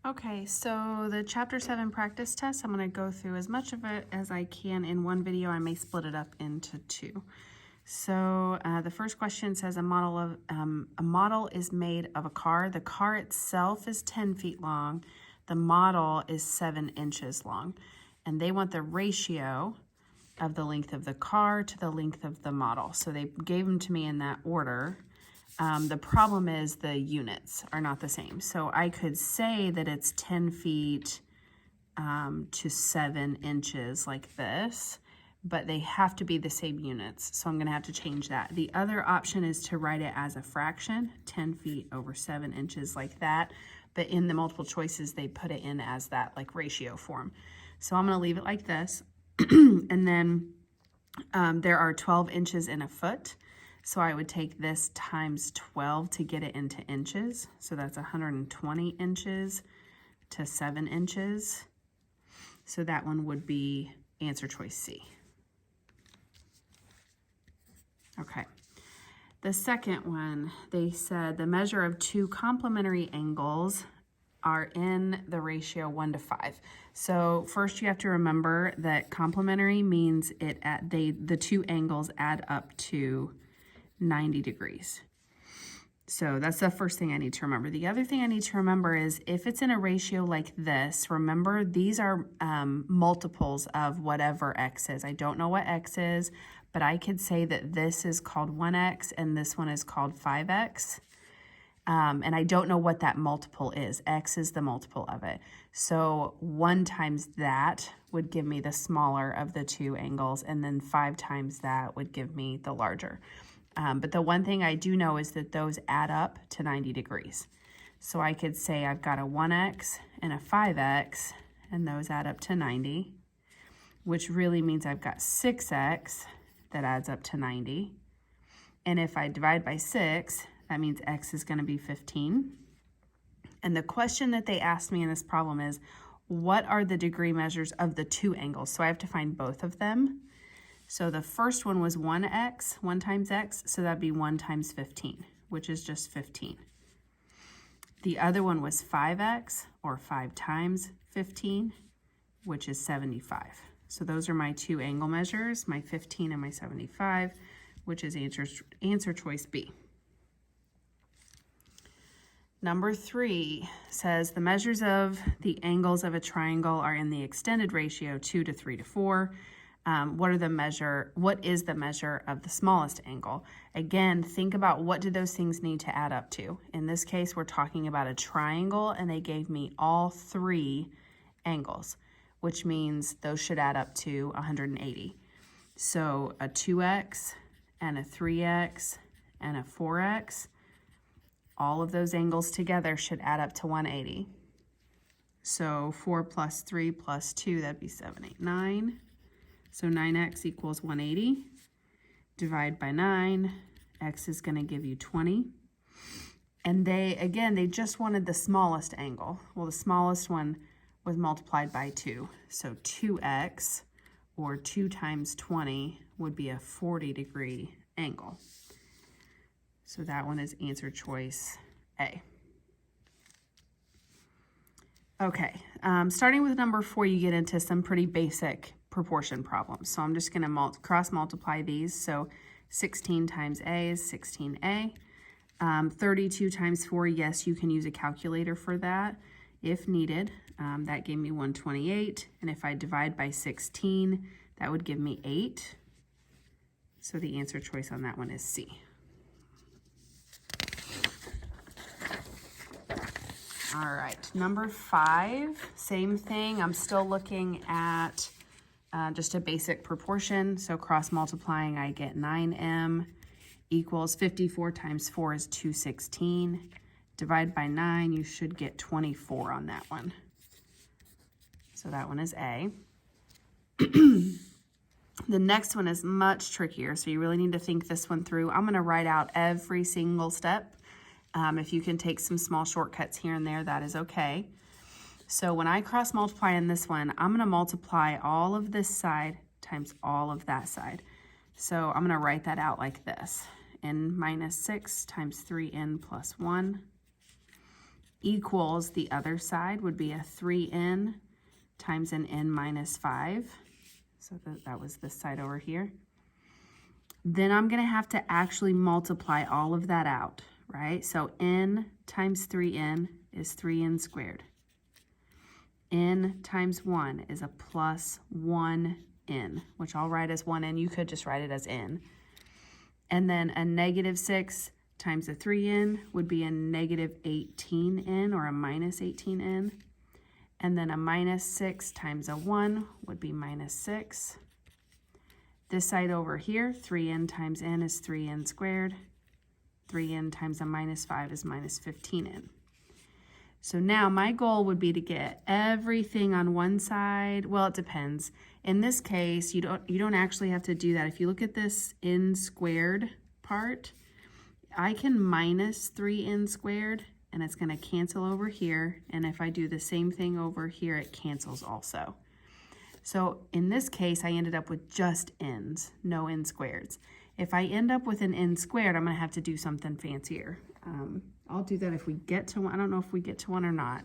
Okay, so the Chapter 7 practice test, I'm going to go through as much of it as I can in one video. I may split it up into two. So the first question says a model is made of a car. The car itself is 10 feet long. The model is 7 inches long. And they want the ratio of the length of the car to the length of the model. So they gave them to me in that order. The problem is the units are not the same. So I could say that it's 10 feet to 7 inches like this, but they have to be the same units. So I'm gonna have to change that. The other option is to write it as a fraction, 10 feet over 7 inches like that. But in the multiple choices, they put it in as that like ratio form. So I'm gonna leave it like this. And then there are 12 inches in a foot. So I would take this times 12 to get it into inches. So that's 120 inches to 7 inches. So that one would be answer choice C. Okay. The second one, they said the measure of two complementary angles are in the ratio 1 to 5. So first you have to remember that complementary means the two angles add up to 90 degrees. So that's the first thing I need to remember. The other thing I need to remember is if it's in a ratio like this, remember these are multiples of whatever x is. I don't know what x is, but I could say that this is called 1x and this one is called 5x. And I don't know what that multiple is. X is the multiple of it. So 1 times that would give me the smaller of the two angles, and then 5 times that would give me the larger. But the one thing I do know is that those add up to 90 degrees. So I could say I've got a 1x and a 5x, and those add up to 90, which really means I've got 6x that adds up to 90. And if I divide by 6, that means x is going to be 15. And the question that they asked me in this problem is, what are the degree measures of the two angles? So I have to find both of them. So the first one was 1x, 1 times x, so that'd be 1 times 15, which is just 15. The other one was 5x, or 5 times 15, which is 75. So those are my two angle measures, my 15 and my 75, which is answer choice B. Number 3 says the measures of the angles of a triangle are in the extended ratio 2 to 3 to 4. What is the measure of the smallest angle? Again, think about what do those things need to add up to. In this case, we're talking about a triangle, and they gave me all 3 angles, which means those should add up to 180. So a 2x and a 3x and a 4x, all of those angles together should add up to 180. So 4 plus 3 plus 2, that'd be 7, 8, 9. So 9x equals 180. Divide by 9, x is going to give you 20. And they just wanted the smallest angle. Well, the smallest one was multiplied by 2. So 2x, or 2 times 20, would be a 40-degree angle. So that one is answer choice A. Okay, starting with number 4, you get into some pretty basic proportion problems. So I'm just going to cross multiply these. So 16 times A is 16A. 32 times 4, yes, you can use a calculator for that if needed. That gave me 128. And if I divide by 16, that would give me 8. So the answer choice on that one is C. All right, number 5, same thing. I'm still looking at just a basic proportion. So cross multiplying, I get 9m equals 54 times 4 is 216. Divide by 9, you should get 24 on that one. So that one is A. The next one is much trickier, so you really need to think this one through. I'm going to write out every single step. If you can take some small shortcuts here and there, that is okay. So when I cross multiply in this one, I'm going to multiply all of this side times all of that side. So I'm going to write that out like this. N minus 6 times 3n plus 1 equals the other side would be a 3n times an n minus 5. So that was this side over here. Then I'm going to have to actually multiply all of that out, right? So n times 3n is 3n squared. N times 1 is a plus 1n, which I'll write as 1n. You could just write it as n. And then a negative 6 times a 3n would be a negative 18n or a minus 18n. And then a minus 6 times a 1 would be minus 6. This side over here, 3n times n is 3n squared. 3n times a minus 5 is minus 15n. So now my goal would be to get everything on one side. Well, it depends. In this case, you don't actually have to do that. If you look at this n squared part, I can minus 3n squared, and it's going to cancel over here. And if I do the same thing over here, it cancels also. So in this case, I ended up with just n's, no n squareds. If I end up with an n squared, I'm going to have to do something fancier. I'll do that if we get to one. I don't know if we get to one or not.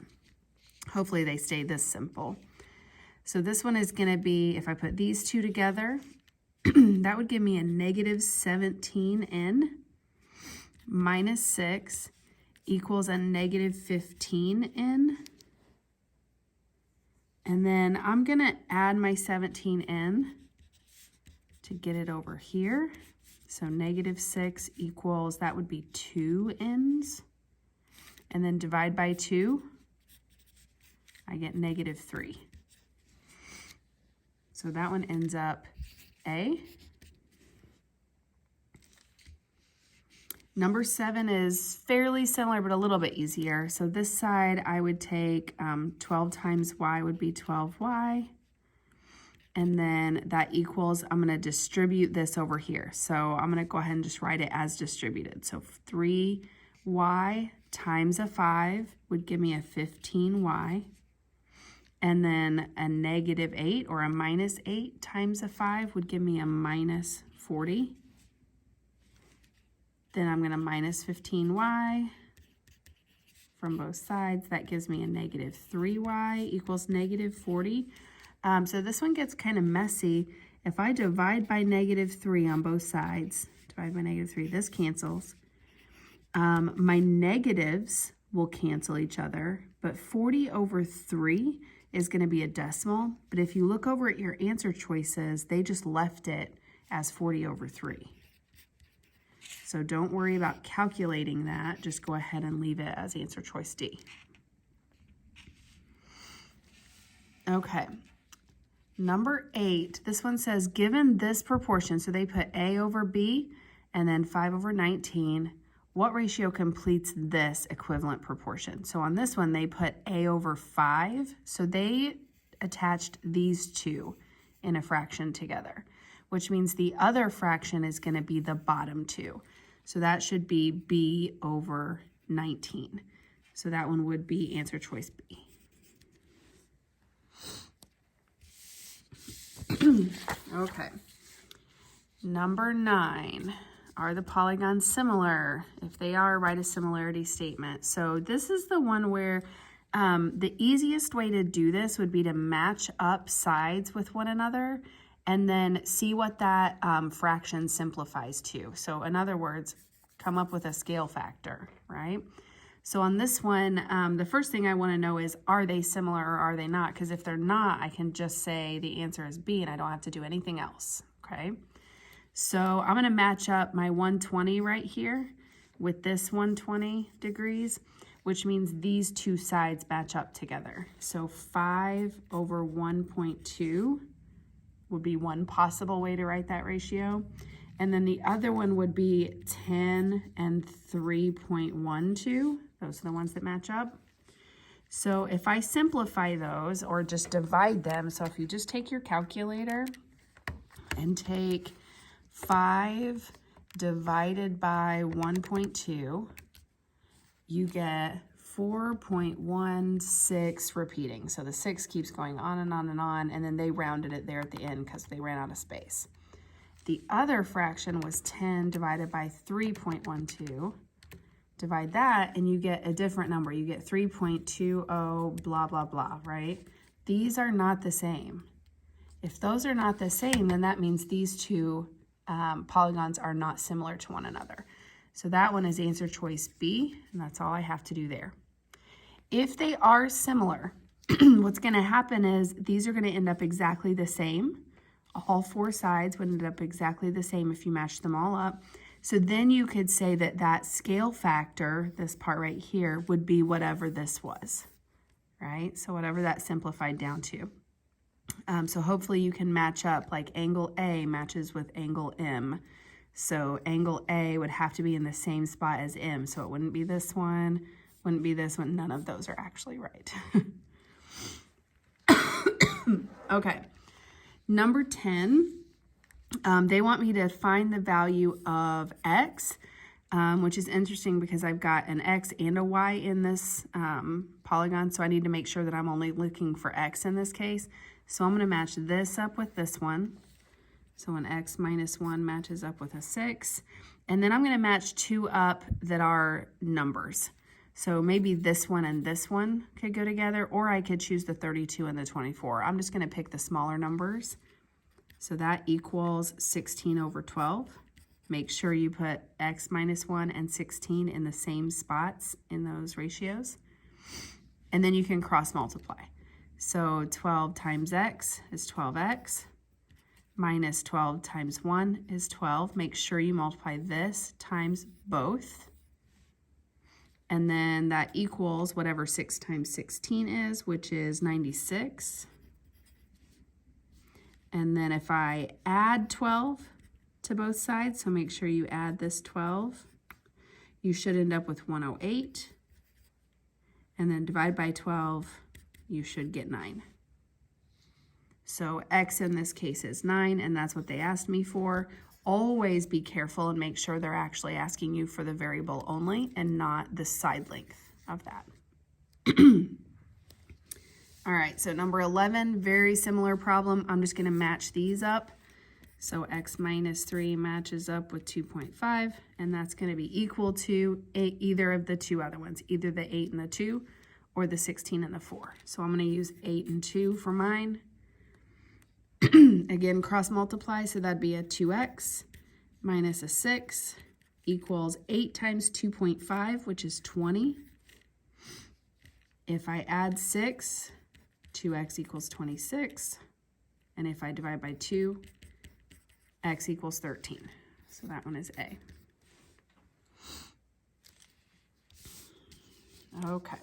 Hopefully they stay this simple. So this one is going to be, if I put these two together, that would give me a negative 17n minus 6 equals a negative 15n. And then I'm going to add my 17n to get it over here. So negative 6 equals, that would be 2n's. And then divide by 2, I get negative 3. So that one ends up A. Number 7 is fairly similar, but a little bit easier. So this side, I would take 12 times y would be 12y. And then that equals, I'm going to distribute this over here. So I'm going to go ahead and just write it as distributed. So 3y times a 5 would give me a 15y. And then a negative 8 or a minus 8 times a 5 would give me a minus 40. Then I'm going to minus 15y from both sides. That gives me a negative 3y equals negative 40. So this one gets kind of messy. If I divide by negative 3 on both sides, divide by negative 3, this cancels. My negatives will cancel each other, but 40 over 3 is going to be a decimal. But if you look over at your answer choices, they just left it as 40 over 3. So don't worry about calculating that. Just go ahead and leave it as answer choice D. Okay. Number 8, this one says, given this proportion, so they put A over B and then 5 over 19, what ratio completes this equivalent proportion? So on this one, they put A over 5, so they attached these two in a fraction together, which means the other fraction is going to be the bottom two. So that should be B over 19. So that one would be answer choice B. Okay. Number 9. Are the polygons similar? If they are, write a similarity statement. So this is the one where the easiest way to do this would be to match up sides with one another and then see what that fraction simplifies to. So in other words, come up with a scale factor, right? So on this one, the first thing I want to know is, are they similar or are they not? Because if they're not, I can just say the answer is B and I don't have to do anything else, okay? So I'm going to match up my 120 right here with this 120 degrees, which means these two sides match up together. So 5 over 1.2 would be one possible way to write that ratio. And then the other one would be 10 and 3.12. Those are the ones that match up. So if I simplify those or just divide them, so if you just take your calculator and take 5 divided by 1.2, you get 4.16 repeating. So the 6 keeps going on and on and on, and then they rounded it there at the end because they ran out of space. The other fraction was 10 divided by 3.12 divide that, and you get a different number. You get 3.20 blah, blah, blah, right? These are not the same. If those are not the same, then that means these two polygons are not similar to one another. So that one is answer choice B, and that's all I have to do there. If they are similar, what's going to happen is these are going to end up exactly the same. All four sides would end up exactly the same if you match them all up. So then you could say that that scale factor, this part right here, would be whatever this was, right? So whatever that simplified down to. So hopefully you can match up, like angle A matches with angle M. So angle A would have to be in the same spot as M. So it wouldn't be this one, wouldn't be this one. None of those are actually right. Okay. Number 10, they want me to find the value of X, which is interesting because I've got an X and a Y in this polygon. So I need to make sure that I'm only looking for X in this case. So I'm going to match this up with this one. So an X minus 1 matches up with a 6. And then I'm going to match two up that are numbers. So maybe this one and this one could go together, or I could choose the 32 and the 24. I'm just going to pick the smaller numbers. So that equals 16 over 12. Make sure you put X minus 1 and 16 in the same spots in those ratios. And then you can cross multiply. So 12 times X is 12X. Minus 12 times 1 is 12. Make sure you multiply this times both. And then that equals whatever 6 times 16 is, which is 96. And then if I add 12 to both sides, so make sure you add this 12, you should end up with 108. And then divide by 12, you should get 9. So X in this case is 9, and that's what they asked me for. Always be careful and make sure they're actually asking you for the variable only and not the side length of that. All right, so number 11, very similar problem. I'm just going to match these up. So X minus 3 matches up with 2.5, and that's going to be equal to either of the two other ones, either the 8 and the 2 or the 16 and the 4. So I'm going to use 8 and 2 for mine. Again, cross multiply, so that'd be a 2x minus a 6 equals 8 times 2.5, which is 20. If I add 6, 2x equals 26. And if I divide by 2, x equals 13. So that one is A. Okay.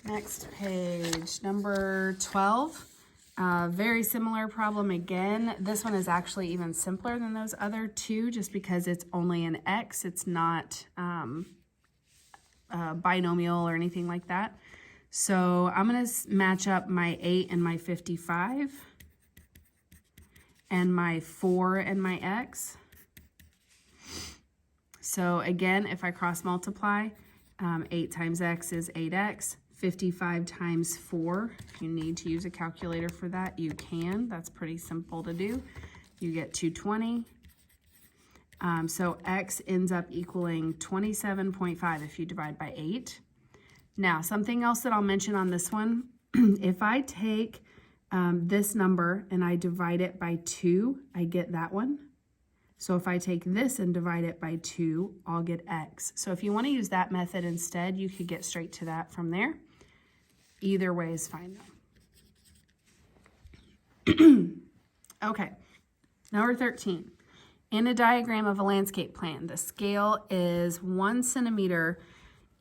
Next page, number 12. Very similar problem again. This one is actually even simpler than those other two just because it's only an X. It's not binomial or anything like that. So I'm going to match up my 8 and my 55 and my 4 and my X. So again, if I cross multiply, 8 times X is 8X. 55 times 4, if you need to use a calculator for that, you can. That's pretty simple to do. You get 220. So X ends up equaling 27.5 if you divide by 8. Now, something else that I'll mention on this one, if I take this number and I divide it by 2, I get that one. So if I take this and divide it by 2, I'll get X. So if you want to use that method instead, you could get straight to that from there. Either way is fine though. Okay, number 13. In a diagram of a landscape plan, the scale is 1 centimeter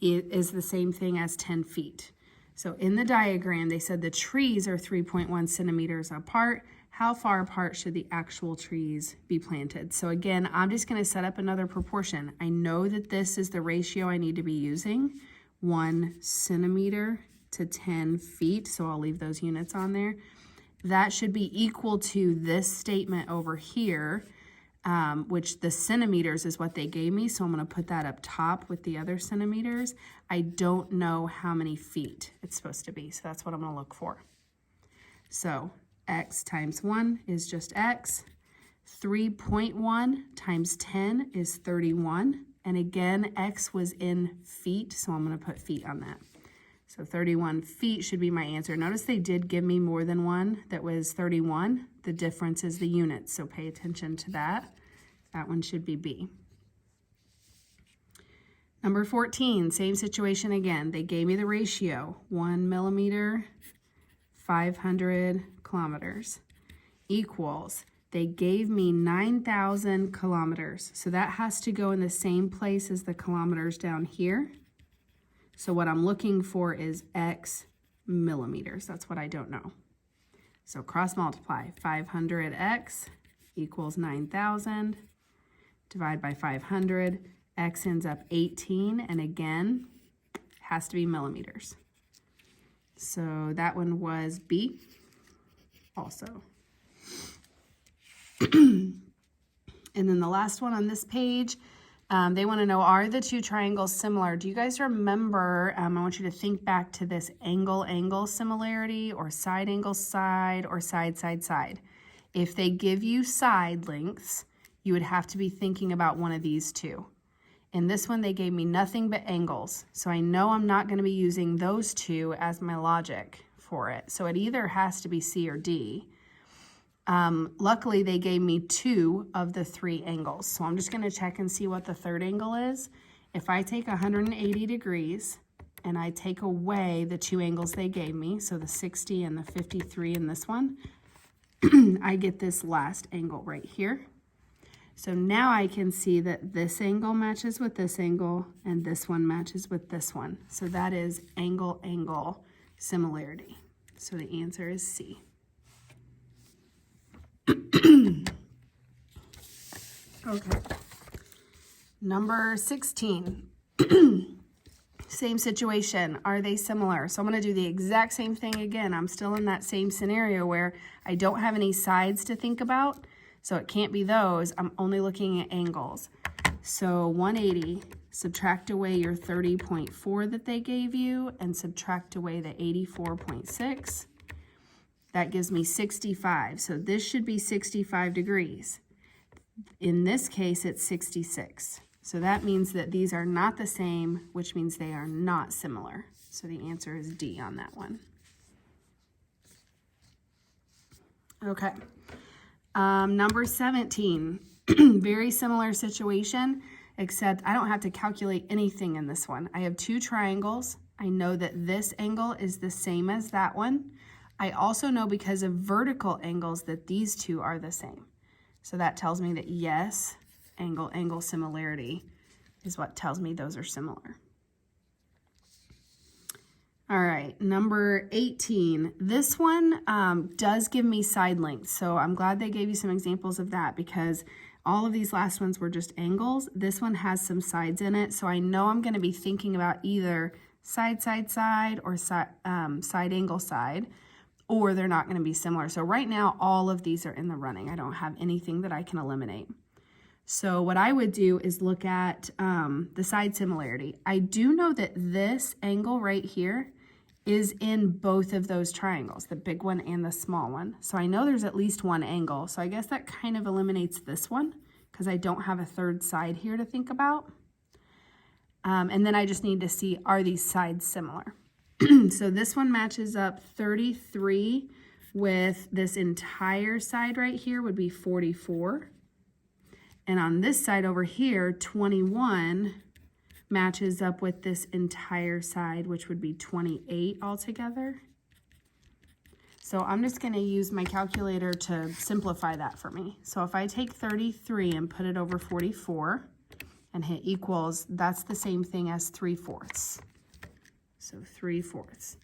is the same thing as 10 feet. So in the diagram, they said the trees are 3.1 centimeters apart. How far apart should the actual trees be planted? So again, I'm just going to set up another proportion. I know that this is the ratio I need to be using, 1 centimeter to 10 feet. So I'll leave those units on there. That should be equal to this statement over here, which the centimeters is what they gave me. So I'm going to put that up top with the other centimeters. I don't know how many feet it's supposed to be. So that's what I'm going to look for. So X times 1 is just X. 3.1 times 10 is 31. And again, X was in feet, so I'm going to put feet on that. So 31 feet should be my answer. Notice they did give me more than one that was 31. The difference is the units, so pay attention to that. That one should be B. Number 14, same situation again. They gave me the ratio, 1 millimeter, 500 kilometers, equals, they gave me 9,000 kilometers. So that has to go in the same place as the kilometers down here. So what I'm looking for is X millimeters. That's what I don't know. So cross multiply, 500X equals 9,000, divide by 500, X ends up 18, and again, has to be millimeters. So that one was B also. And then the last one on this page, they want to know, are the two triangles similar? Do you guys remember, I want you to think back to this angle-angle similarity, or side angle side, or side side side. If they give you side lengths, you would have to be thinking about one of these two. In this one, they gave me nothing but angles. So I know I'm not going to be using those two as my logic for it. So it either has to be C or D. Luckily, they gave me 2 of the 3 angles. So I'm just going to check and see what the third angle is. If I take 180 degrees and I take away the 2 angles they gave me, so the 60 and the 53 in this one, I get this last angle right here. So now I can see that this angle matches with this angle and this one matches with this one. So that is angle-angle similarity. So the answer is C. Okay. Number 16. Same situation. Are they similar? So I'm going to do the exact same thing again. I'm still in that same scenario where I don't have any sides to think about. So it can't be those. I'm only looking at angles. So 180, subtract away your 30.4 that they gave you and subtract away the 84.6. That gives me 65. So this should be 65 degrees. In this case, it's 66. So that means that these are not the same, which means they are not similar. So the answer is D on that one. Okay. Number 17, very similar situation, except I don't have to calculate anything in this one. I have 2 triangles. I know that this angle is the same as that one. I also know because of vertical angles that these two are the same. So that tells me that yes, angle-angle similarity is what tells me those are similar. All right, number 18. This one does give me side lengths, so I'm glad they gave you some examples of that because all of these last ones were just angles. This one has some sides in it, so I know I'm going to be thinking about either side, side, side, or side angle side, or they're not going to be similar. So right now, all of these are in the running. I don't have anything that I can eliminate. So what I would do is look at the side similarity. I do know that this angle right here is in both of those triangles, the big one and the small one. So I know there's at least one angle. So I guess that kind of eliminates this one because I don't have a third side here to think about. And then I just need to see, are these sides similar? So this one matches up 33 with this entire side right here would be 44. And on this side over here, 21 matches up with this entire side, which would be 28 altogether. So I'm just going to use my calculator to simplify that for me. So if I take 33 and put it over 44 and hit equals, that's the same thing as 3/4. So 3/4.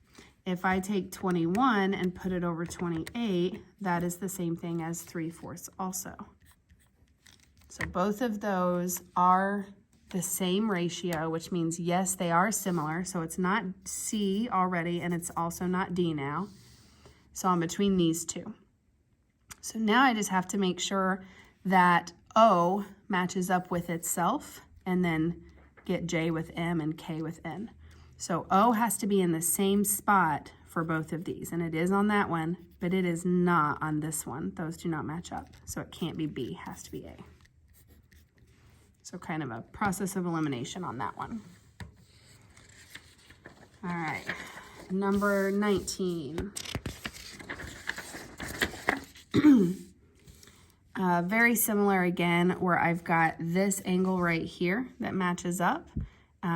If I take 21 and put it over 28, that is the same thing as 3/4 also. So both of those are the same ratio, which means yes, they are similar. So it's not C already, and it's also not D now. So I'm between these two. So now I just have to make sure that O matches up with itself and then get J with M and K with N. So O has to be in the same spot for both of these, and it is on that one, but it is not on this one. Those do not match up. So it can't be B, it has to be A. So kind of a process of elimination on that one. All right, number 19. Very similar again, where I've got this angle right here that matches up.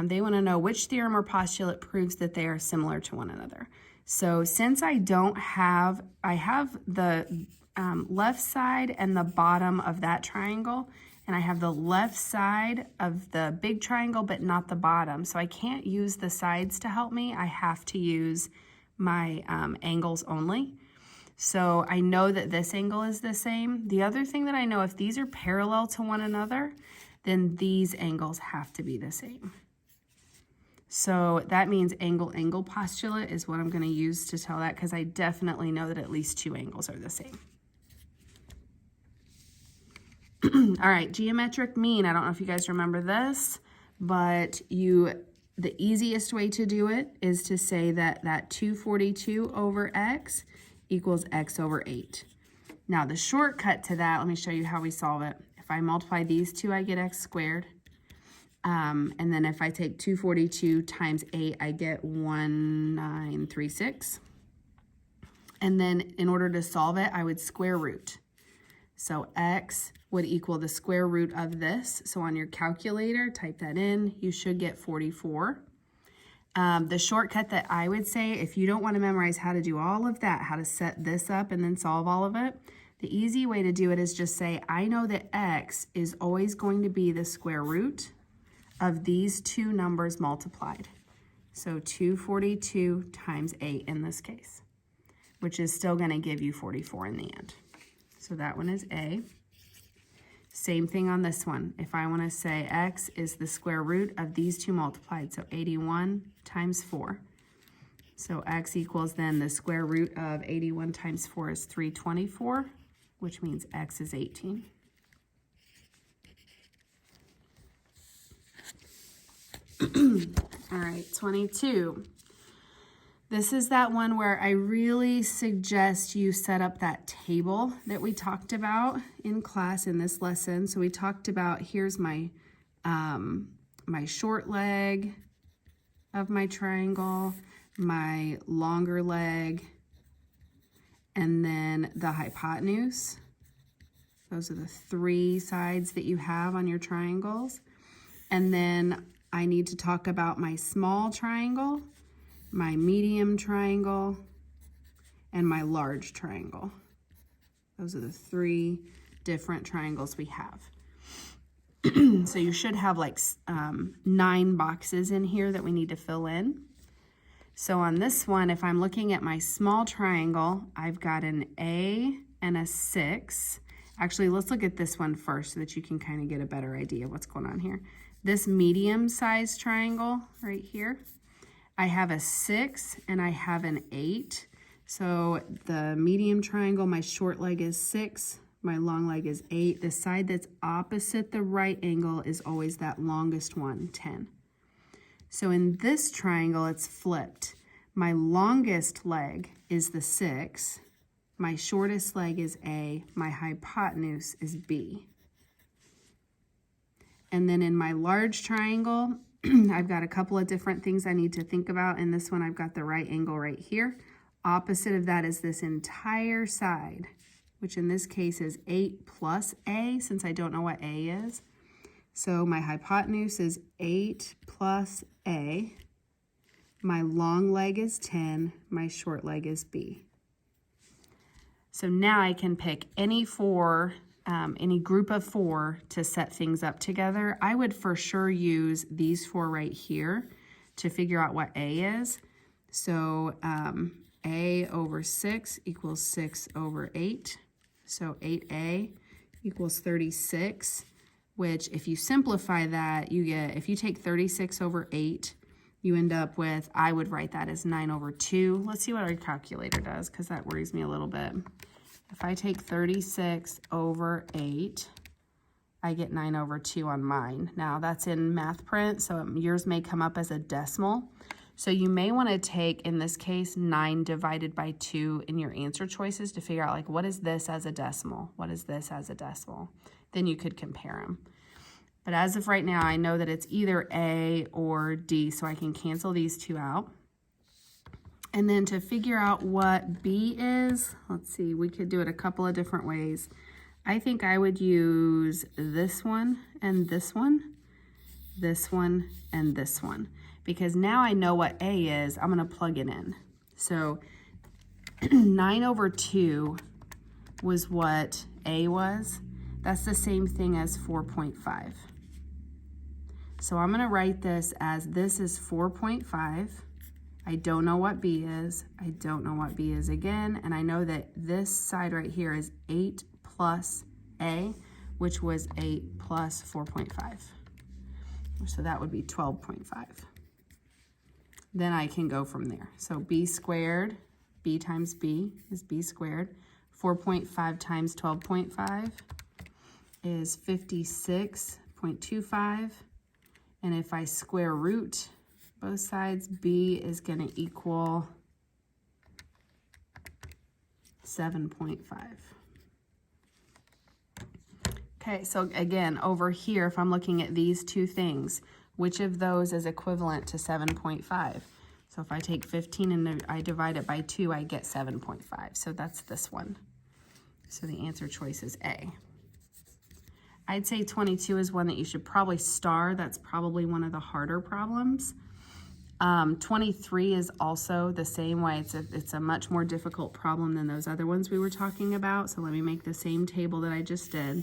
They want to know which theorem or postulate proves that they are similar to one another. So since I have the left side and the bottom of that triangle, and I have the left side of the big triangle, but not the bottom. So I can't use the sides to help me. I have to use my angles only. So I know that this angle is the same. The other thing that I know, if these are parallel to one another, then these angles have to be the same. So that means angle postulate is what I'm going to use to tell that, because I definitely know that at least two angles are the same. All right, geometric mean. I don't know if you guys remember this, but the easiest way to do it is to say that 242 over x equals x over 8. Now the shortcut to that, let me show you how we solve it. If I multiply these two, I get x squared. And then if I take 242 times 8, I get 1936. And then in order to solve it, I would square root. So x would equal the square root of this. So on your calculator, type that in, you should get 44. The shortcut that I would say, if you don't want to memorize how to do all of that, how to set this up and then solve all of it, the easy way to do it is just say, I know that x is always going to be the square root of these two numbers multiplied. So 242 times 8 in this case, which is still going to give you 44 in the end. So that one is A. Same thing on this one. If I want to say x is the square root of these two multiplied, so 81 times 4. So x equals then the square root of 81 times 4 is 324, which means x is 18. All right, 22. This is that one where I really suggest you set up that table that we talked about in class in this lesson. So we talked about, here's my my short leg of my triangle, my longer leg, and then the hypotenuse. Those are the three sides that you have on your triangles. And then I need to talk about my small triangle, my medium triangle, and my large triangle. Those are the three different triangles we have. So you should have like 9 boxes in here that we need to fill in. So on this one, if I'm looking at my small triangle, I've got an A and a 6. Actually, let's look at this one first so that you can kind of get a better idea of what's going on here. This medium-sized triangle right here, I have a 6 and I have an 8. So the medium triangle, my short leg is 6, my long leg is 8. The side that's opposite the right angle is always that longest one, 10. So in this triangle, it's flipped. My longest leg is the 6, my shortest leg is A, my hypotenuse is B. And then in my large triangle, I've got a couple of different things I need to think about. In this one, I've got the right angle right here. Opposite of that is this entire side, which in this case is 8 plus A, since I don't know what A is. So my hypotenuse is 8 plus A. My long leg is 10. My short leg is B. So now I can pick any group of 4 to set things up together. I would for sure use these 4 right here to figure out what A is. So A over 6 equals 6 over 8. So 8A equals 36, which if you simplify that, you get, if you take 36 over 8, you end up with, I would write that as 9 over 2. Let's see what our calculator does, because that worries me a little bit. If I take 36 over 8, I get 9 over 2 on mine. Now that's in math print, so yours may come up as a decimal. So you may want to take, in this case, 9 divided by 2 in your answer choices to figure out, like, what is this as a decimal? What is this as a decimal? Then you could compare them. But as of right now, I know that it's either A or D, so I can cancel these two out. And then to figure out what B is, let's see, we could do it a couple of different ways. I think I would use this one and this one, and this one. Because now I know what A is, I'm gonna plug it in. So 9 over 2 was what A was. That's the same thing as 4.5. So I'm going to write this is 4.5. I don't know what B is. I don't know what B is again. And I know that this side right here is 8 plus A, which was 8 plus 4.5. So that would be 12.5. Then I can go from there. So B squared, B times B is B squared. 4.5 times 12.5 is 56.25. And if I square root both sides, B is going to equal 7.5. Okay, so again, over here, if I'm looking at these two things, which of those is equivalent to 7.5? So if I take 15 and I divide it by 2, I get 7.5. So that's this one. So the answer choice is A. I'd say 22 is one that you should probably star. That's probably one of the harder problems. 23 is also the same way. It's a much more difficult problem than those other ones we were talking about. So let me make the same table that I just did.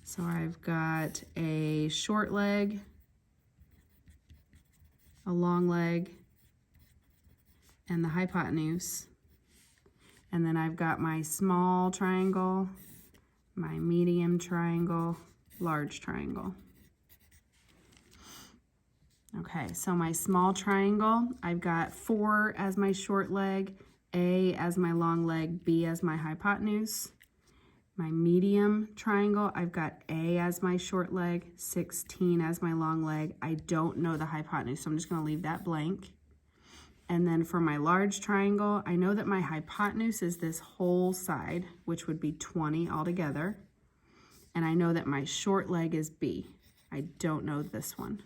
So I've got a short leg, a long leg, and the hypotenuse. And then I've got my small triangle, my medium triangle, large triangle. Okay, so my small triangle, I've got 4 as my short leg, A as my long leg, B as my hypotenuse. My medium triangle, I've got A as my short leg, 16 as my long leg. I don't know the hypotenuse, so I'm just going to leave that blank. And then for my large triangle, I know that my hypotenuse is this whole side, which would be 20 altogether. And I know that my short leg is B. I don't know this one.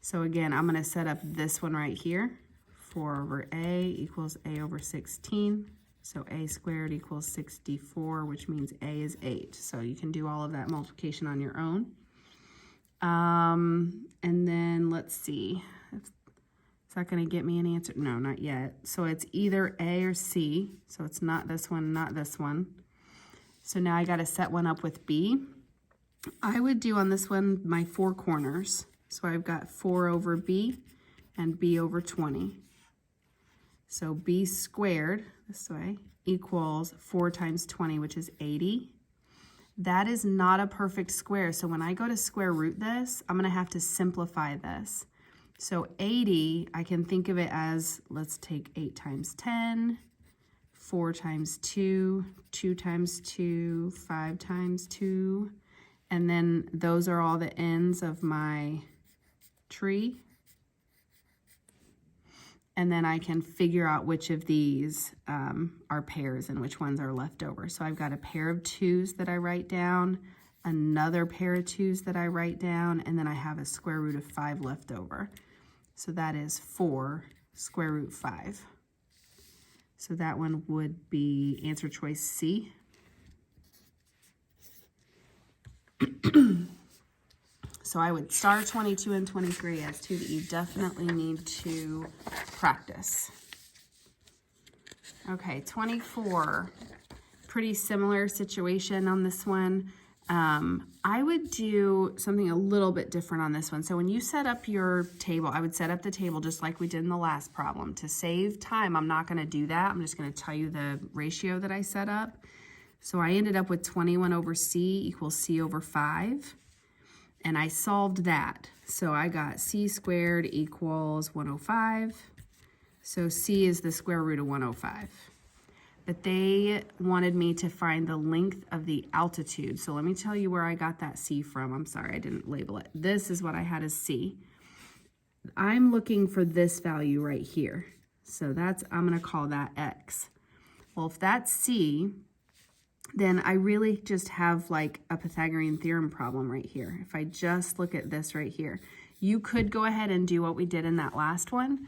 So again, I'm going to set up this one right here. 4 over A equals A over 16. So A squared equals 64, which means A is 8. So you can do all of that multiplication on your own. And then let's see. Is that going to get me an answer? No, not yet. So it's either A or C. So it's not this one, not this one. So now I got to set one up with B. I would do on this one my 4 corners. So I've got 4 over B and B over 20. So B squared, this way, equals 4 times 20, which is 80. That is not a perfect square. So when I go to square root this, I'm going to have to simplify this. So 80, I can think of it as, let's take 8 times 10, 4 times 2, 2 times 2, 5 times 2, and then those are all the ends of my tree. And then I can figure out which of these are pairs and which ones are left over. So I've got a pair of 2's that I write down, another pair of 2's that I write down, and then I have a square root of 5 left over. So that is 4 square root 5. So that one would be answer choice C. So I would star 22 and 23 as 2 that you definitely need to practice. Okay, 24, pretty similar situation on this one. I would do something a little bit different on this one. So when you set up your table, I would set up the table just like we did in the last problem. To save time, I'm not going to do that. I'm just going to tell you the ratio that I set up. So I ended up with 21 over C equals C over 5. And I solved that. So I got C squared equals 105. So C is the square root of 105. But they wanted me to find the length of the altitude. So let me tell you where I got that C from. I'm sorry, I didn't label it. This is what I had as C. I'm looking for this value right here. So I'm gonna call that X. Well, if that's C, then I really just have like a Pythagorean theorem problem right here. If I just look at this right here, you could go ahead and do what we did in that last one,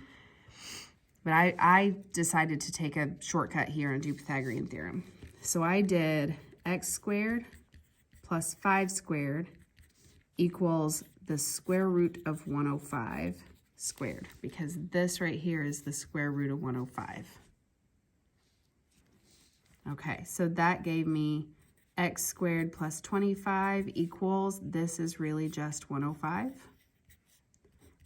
but I decided to take a shortcut here and do Pythagorean theorem. So I did x squared plus 5 squared equals the square root of 105 squared, because this right here is the square root of 105. Okay, so that gave me x squared plus 25 equals, this is really just 105.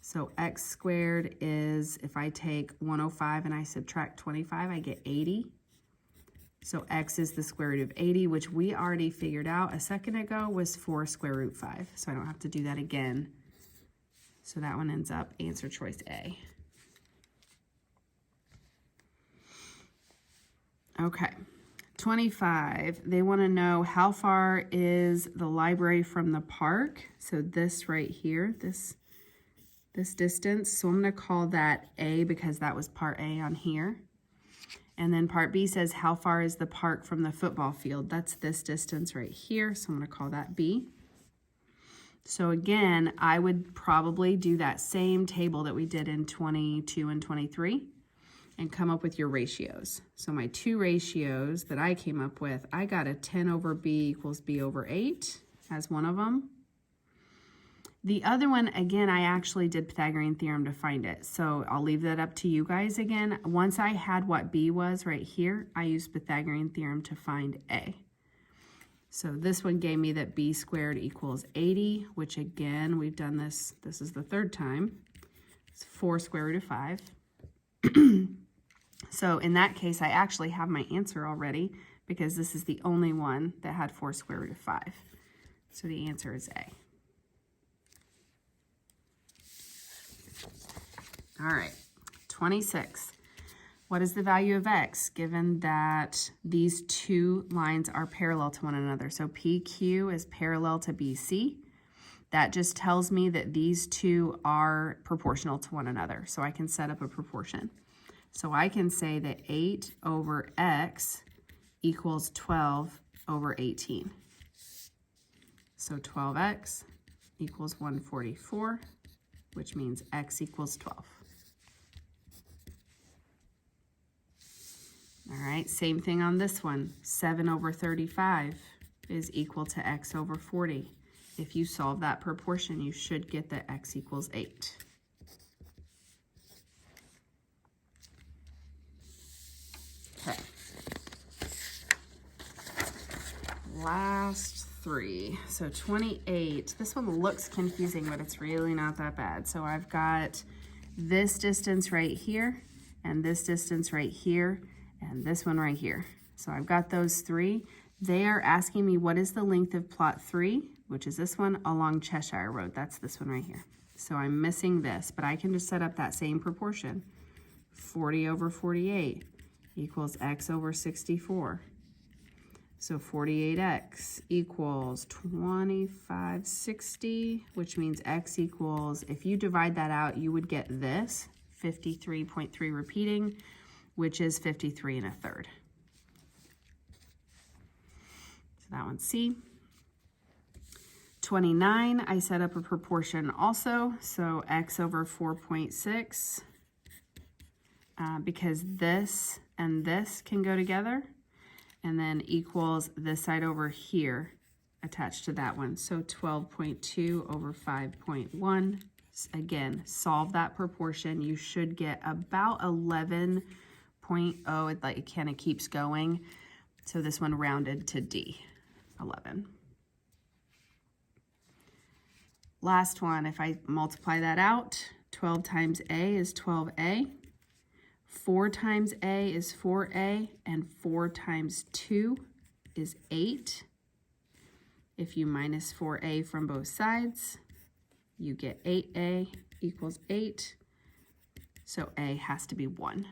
So x squared is, if I take 105 and I subtract 25, I get 80. So x is the square root of 80, which we already figured out a second ago was 4 square root 5. So I don't have to do that again. So that one ends up answer choice A. Okay. 25, they want to know how far is the library from the park. So this right here, this distance. So I'm going to call that A because that was part A on here. And then part B says how far is the park from the football field. That's this distance right here. So I'm going to call that B. So again, I would probably do that same table that we did in 22 and 23. And come up with your ratios. So my two ratios that I came up with, I got a 10 over B equals B over 8 as one of them. The other one, again, I actually did Pythagorean theorem to find it. So I'll leave that up to you guys again. Once I had what B was right here, I used Pythagorean theorem to find A. So this one gave me that B squared equals 80, which again, we've done this is the third time. It's 4 square root of 5. So in that case, I actually have my answer already because this is the only one that had 4 square root of 5. So the answer is A. All right, 26. What is the value of x given that these two lines are parallel to one another? So PQ is parallel to BC. That just tells me that these two are proportional to one another. So I can set up a proportion. So I can say that 8 over x equals 12 over 18. So 12x equals 144, which means x equals 12. All right, same thing on this one. 7 over 35 is equal to x over 40. If you solve that proportion, you should get that x equals 8. Okay. Last three. So 28. This one looks confusing, but it's really not that bad. So I've got this distance right here, and this distance right here, and this one right here. So I've got those three. They are asking me what is the length of plot 3, which is this one, along Cheshire Road. That's this one right here. So I'm missing this, but I can just set up that same proportion. 40 over 48 equals x over 64. So 48x equals 2560, which means x equals, if you divide that out, you would get this, 53.3 repeating, which is 53 1/3. So that one's C. 29, I set up a proportion also, so x over 4.6, because this and this can go together, and then equals this side over here attached to that one. So 12.2 over 5.1. Again, solve that proportion. You should get about 11.0. It kind of keeps going. So this one rounded to D, 11. Last one, if I multiply that out, 12 times A is 12A. 4 times A is 4A, and 4 times 2 is 8. If you minus 4A from both sides, you get 8A equals 8. So A has to be 1.